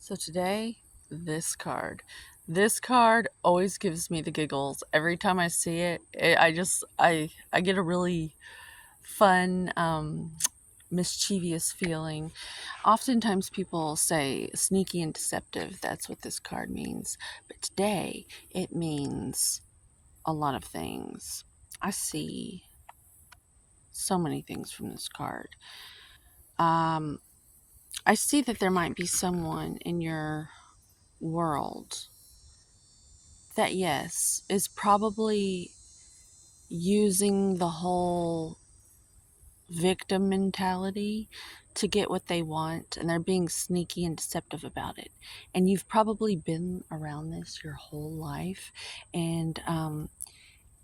So today, this card. This card always gives me the giggles. Every time I see it, I get a really fun, mischievous feeling. Oftentimes people say sneaky and deceptive. That's what this card means. But today, it means a lot of things. I see so many things from this card. Um, I see that there might be someone in your world that, yes, is probably using the whole victim mentality to get what they want, and they're being sneaky and deceptive about it. And you've probably been around this your whole life. And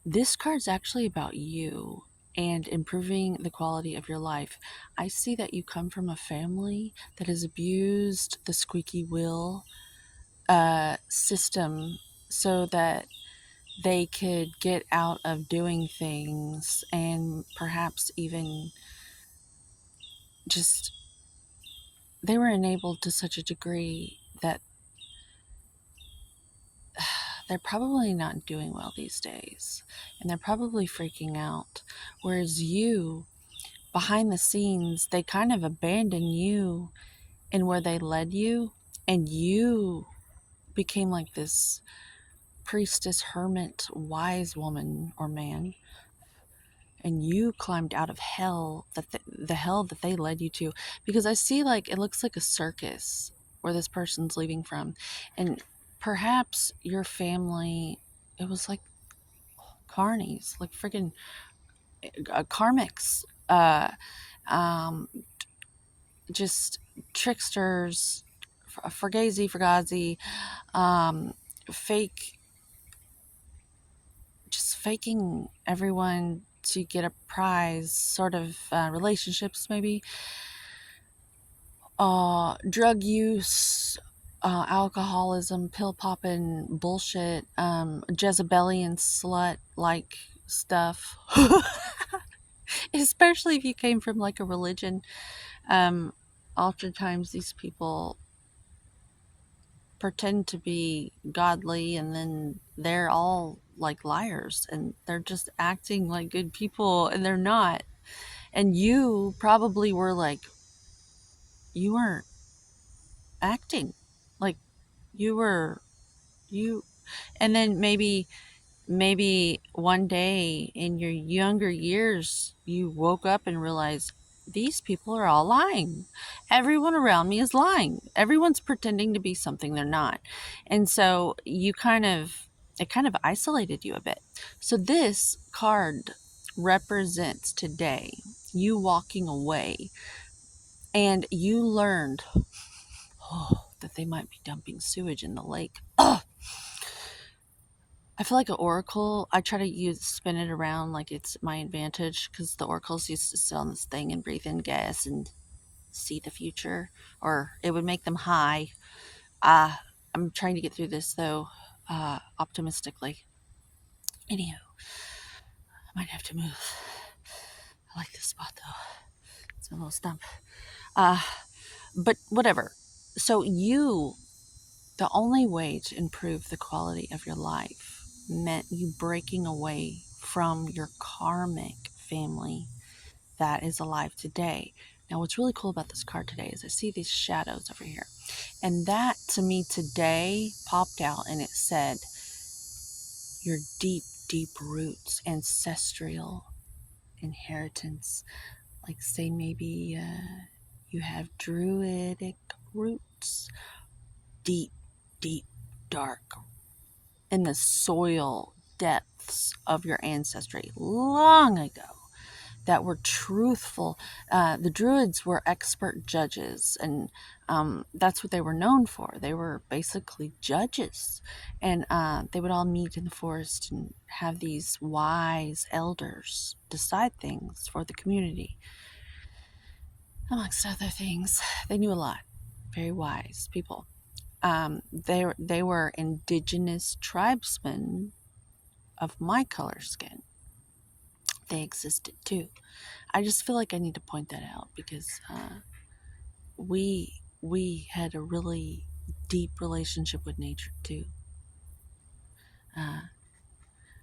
this card's actually about you and improving the quality of your life. I see that you come from a family that has abused the squeaky wheel system so that they could get out of doing things, and perhaps even just they were enabled to such a degree that they're probably not doing well these days, and they're probably freaking out. Whereas you, behind the scenes, they kind of abandon you in where they led you, and you became like this priestess, hermit, wise woman or man, and you climbed out of hell, that the hell that they led you to. Because I see, like, it looks like a circus where this person's leaving from, and perhaps your family, it was like carnies, like friggin' karmics, um just tricksters, fugazi, um fake, just faking everyone to get a prize, sort of relationships, maybe drug use, alcoholism, pill popping bullshit, Jezebelian slut like stuff. Especially if you came from like a religion. Um, Oftentimes these people pretend to be godly, and then they're all like liars, and they're just acting like good people, and they're not. And you probably were like, you weren't acting like you were you. And then maybe one day in your younger years you woke up and realized these people are all lying. Everyone around me is lying. Everyone's pretending to be something they're not. And so it kind of isolated you a bit. So this card represents today you walking away, and you learned, that they might be dumping sewage in the lake. Oh, I feel like an oracle. I try to spin it around like it's my advantage, because the oracles used to sit on this thing and breathe in gas and see the future, or it would make them high. I'm trying to get through this though, optimistically. Anywho, I might have to move. I like this spot though. It's a little stump. Uh, but whatever. So the only way to improve the quality of your life meant you breaking away from your karmic family that is alive today. Now, what's really cool about this card today is I see these shadows over here. And that, to me, today popped out, and it said, your deep, deep roots, ancestral inheritance. Like, say, maybe you have druidic roots, deep, deep, dark, in the soil depths of your ancestry long ago, that were truthful. The Druids were expert judges, and that's what they were known for. They were basically judges, and they would all meet in the forest and have these wise elders decide things for the community, amongst other things. They knew a lot. Very wise people. They were indigenous tribesmen of my color skin. They existed too. I just feel like I need to point that out, because we had a really deep relationship with nature too. Uh,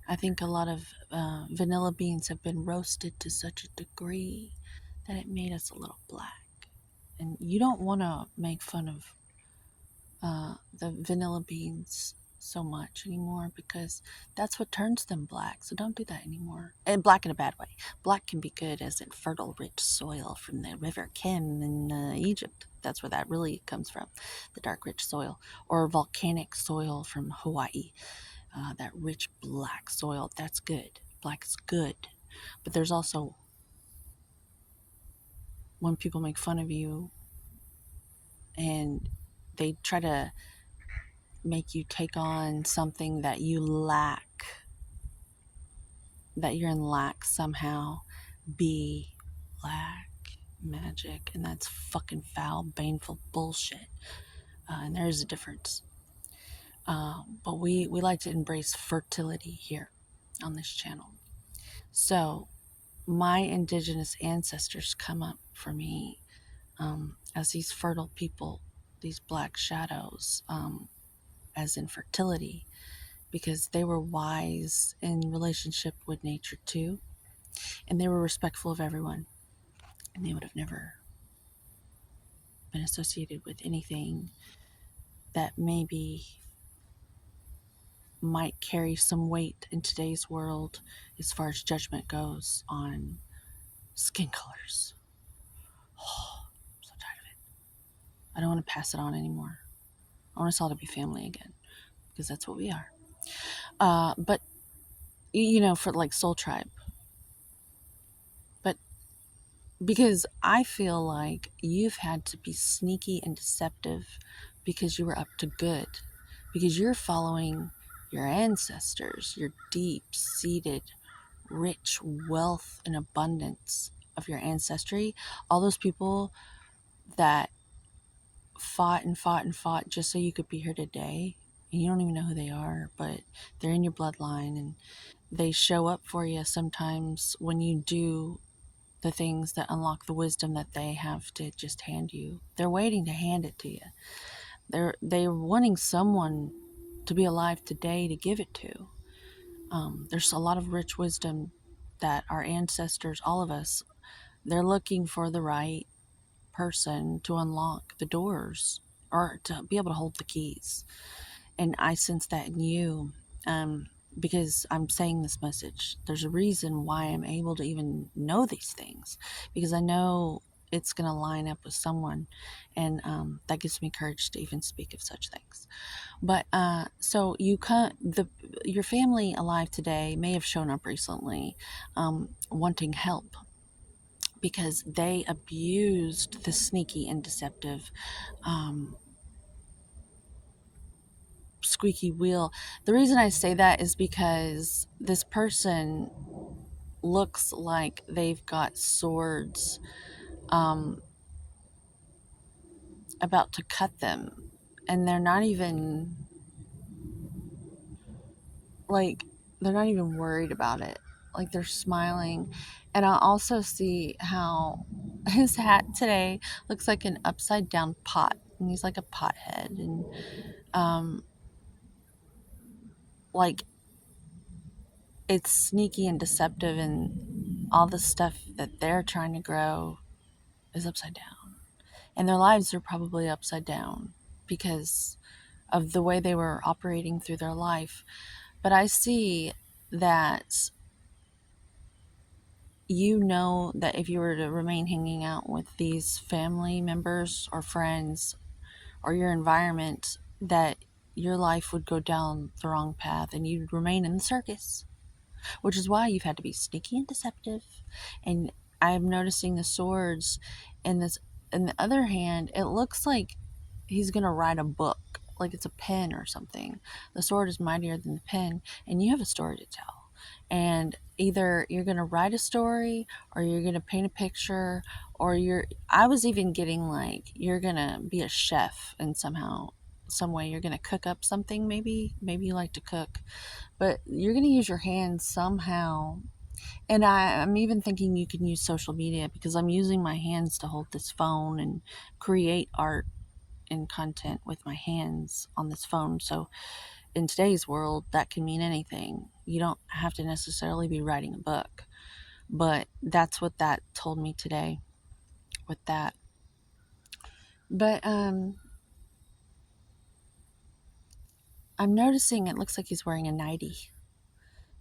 I think a lot of vanilla beans have been roasted to such a degree that it made us a little black. And you don't want to make fun of the vanilla beans so much anymore because that's what turns them black. So don't do that anymore. And black in a bad way. Black can be good as in fertile, rich soil from the River Kim in Egypt. That's where that really comes from, the dark, rich soil. Or volcanic soil from Hawaii, that rich black soil. That's good. Black is good. But there's also when people make fun of you and they try to make you take on something that you lack, that you're in lack somehow, be black magic, and that's fucking foul, baneful bullshit. And there is a difference. But we like to embrace fertility here on this channel. So my indigenous ancestors come up for me as these fertile people, these black shadows, as in fertility, because they were wise in relationship with nature too, and they were respectful of everyone, and they would have never been associated with anything that maybe might carry some weight in today's world as far as judgment goes on skin colors. Oh, I'm so tired of it. I don't want to pass it on anymore. I want us all to be family again because that's what we are. But for like Soul Tribe. But because I feel like you've had to be sneaky and deceptive because you were up to good, because you're following your ancestors, your deep-seated, rich wealth and abundance of your ancestry, all those people that fought and fought and fought just so you could be here today, and you don't even know who they are, but they're in your bloodline, and they show up for you sometimes when you do the things that unlock the wisdom that they have to just hand you. They're waiting to hand it to you. They're wanting someone to be alive today to give it to. There's a lot of rich wisdom that our ancestors, all of us, they're looking for the right person to unlock the doors or to be able to hold the keys. And I sense that in you, because I'm saying this message. There's a reason why I'm able to even know these things, because I know it's going to line up with someone, and that gives me courage to even speak of such things. But so your family alive today may have shown up recently, wanting help because they abused the sneaky and deceptive squeaky wheel. The reason I say that is because this person looks like they've got swords about to cut them, and they're not even like they're not even worried about it. Like they're smiling. And I also see how his hat today looks like an upside down pot, and he's like a pothead, and like it's sneaky and deceptive, and all the stuff that they're trying to grow is upside down, and their lives are probably upside down because of the way they were operating through their life. But I see that that if you were to remain hanging out with these family members or friends or your environment, that your life would go down the wrong path and you'd remain in the circus, which is why you've had to be sneaky and deceptive. And I'm noticing the swords in this. In the other hand, it looks like he's gonna write a book, like it's a pen or something. The sword is mightier than the pen, and you have a story to tell. And either you're gonna write a story, or you're gonna paint a picture, or I was even getting like you're gonna be a chef, and somehow, some way, you're gonna cook up something. Maybe you like to cook, but you're gonna use your hands somehow. And I'm even thinking you can use social media, because I'm using my hands to hold this phone and create art in content with my hands on this phone. So in today's world, that can mean anything. You don't have to necessarily be writing a book, but that's what that told me today with that. But I'm noticing it looks like he's wearing a nightie.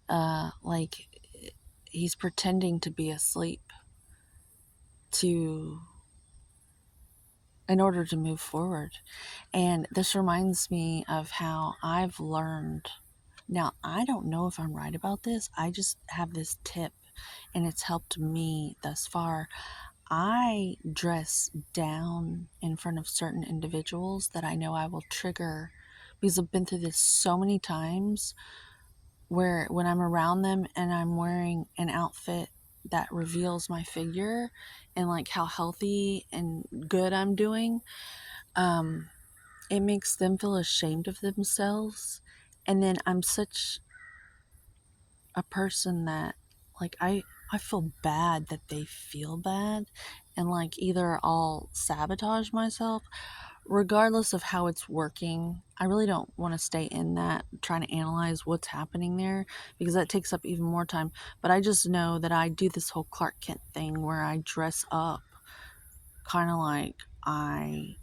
Like he's pretending to be asleep to in order to move forward. And this reminds me of how I've learned. Now, I don't know if I'm right about this. I just have this tip and it's helped me thus far. I dress down in front of certain individuals that I know I will trigger, because I've been through this so many times where when I'm around them and I'm wearing an outfit that reveals my figure and like how healthy and good I'm doing, it makes them feel ashamed of themselves. And then I'm such a person that like I feel bad that they feel bad, and like either I'll sabotage myself regardless of how it's working. I really don't want to stay in that trying to analyze what's happening there, because that takes up even more time. But I just know that I do this whole Clark Kent thing where I dress up kind of like I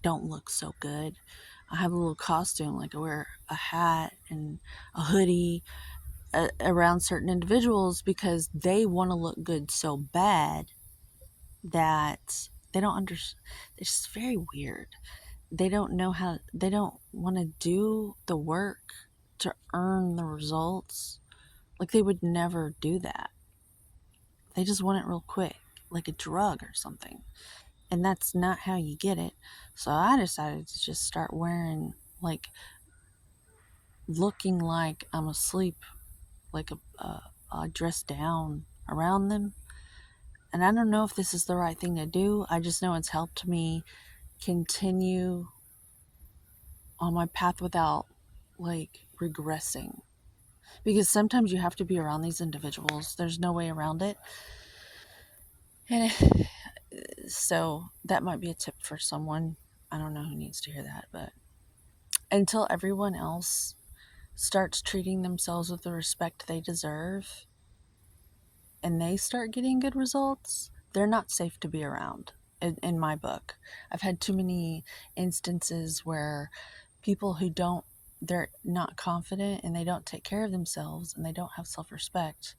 don't look so good. I have a little costume, like I wear a hat and a hoodie around certain individuals because they want to look good so bad that they don't understand. It's just very weird. They don't know how, they don't want to do the work to earn the results. Like they would never do that. They just want it real quick, like a drug or something. And that's not how you get it. So I decided to just start wearing, like, looking like I'm asleep, like dressed down around them. And I don't know if this is the right thing to do. I just know it's helped me continue on my path without like regressing. Because sometimes you have to be around these individuals. There's no way around it. And so that might be a tip for someone. I don't know who needs to hear that, but until everyone else starts treating themselves with the respect they deserve and they start getting good results, they're not safe to be around in my book. I've had too many instances where people who don't, they're not confident and they don't take care of themselves and they don't have self-respect,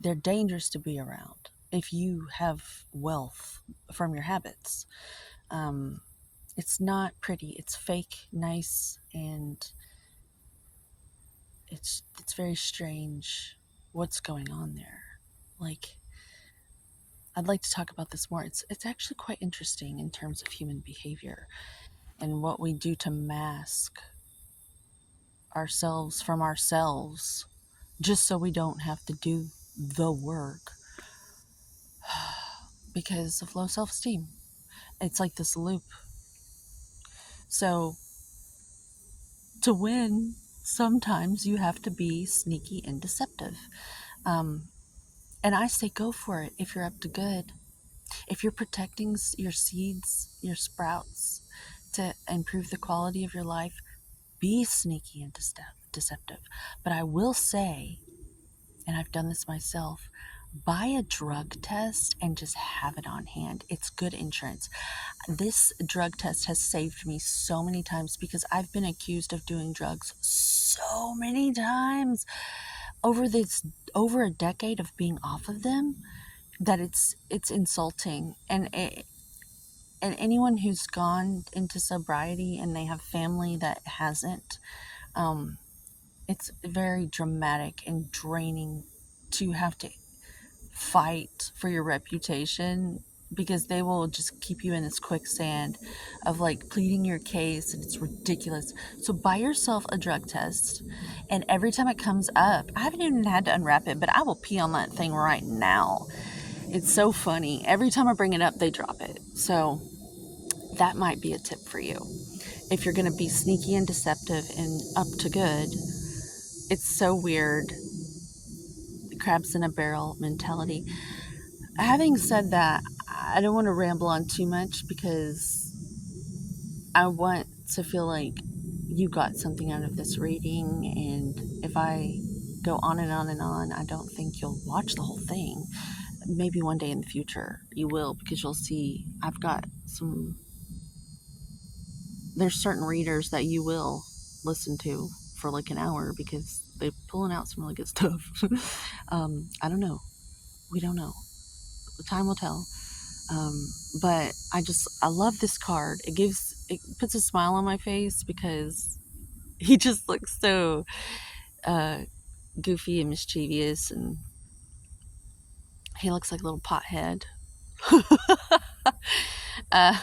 they're dangerous to be around if you have wealth from your habits. It's not pretty, it's fake nice, and it's very strange what's going on there. Like, I'd like to talk about this more. It's actually quite interesting in terms of human behavior and what we do to mask ourselves from ourselves just so we don't have to do the work because of low self-esteem. It's like this loop. So to win, sometimes you have to be sneaky and deceptive. And I say go for it if you're up to good. If you're protecting your seeds, your sprouts, to improve the quality of your life, be sneaky and deceptive. But I will say, and I've done this myself, buy a drug test and just have it on hand. It's good insurance. This drug test has saved me so many times because I've been accused of doing drugs so many times over a decade of being off of them that it's insulting. And anyone who's gone into sobriety and they have family that hasn't, it's very dramatic and draining to have to fight for your reputation, because they will just keep you in this quicksand of like pleading your case, and it's ridiculous. So buy yourself a drug test, and every time it comes up, I haven't even had to unwrap it, but I will pee on that thing right now. It's so funny. Every time I bring it up, they drop it. So that might be a tip for you. If you're going to be sneaky and deceptive and up to good, it's so weird. Crabs in a barrel mentality. Having said that, I don't want to ramble on too much because I want to feel like you got something out of this reading, and if I go on and on and on, I don't think you'll watch the whole thing. Maybe one day in the future you will, because you'll see I've got some, there's certain readers that you will listen to for like an hour because they're pulling out some really good stuff. I don't know. We don't know. Time will tell. Um, but I love this card. It puts a smile on my face because he just looks so uh, goofy and mischievous, and he looks like a little pothead. uh,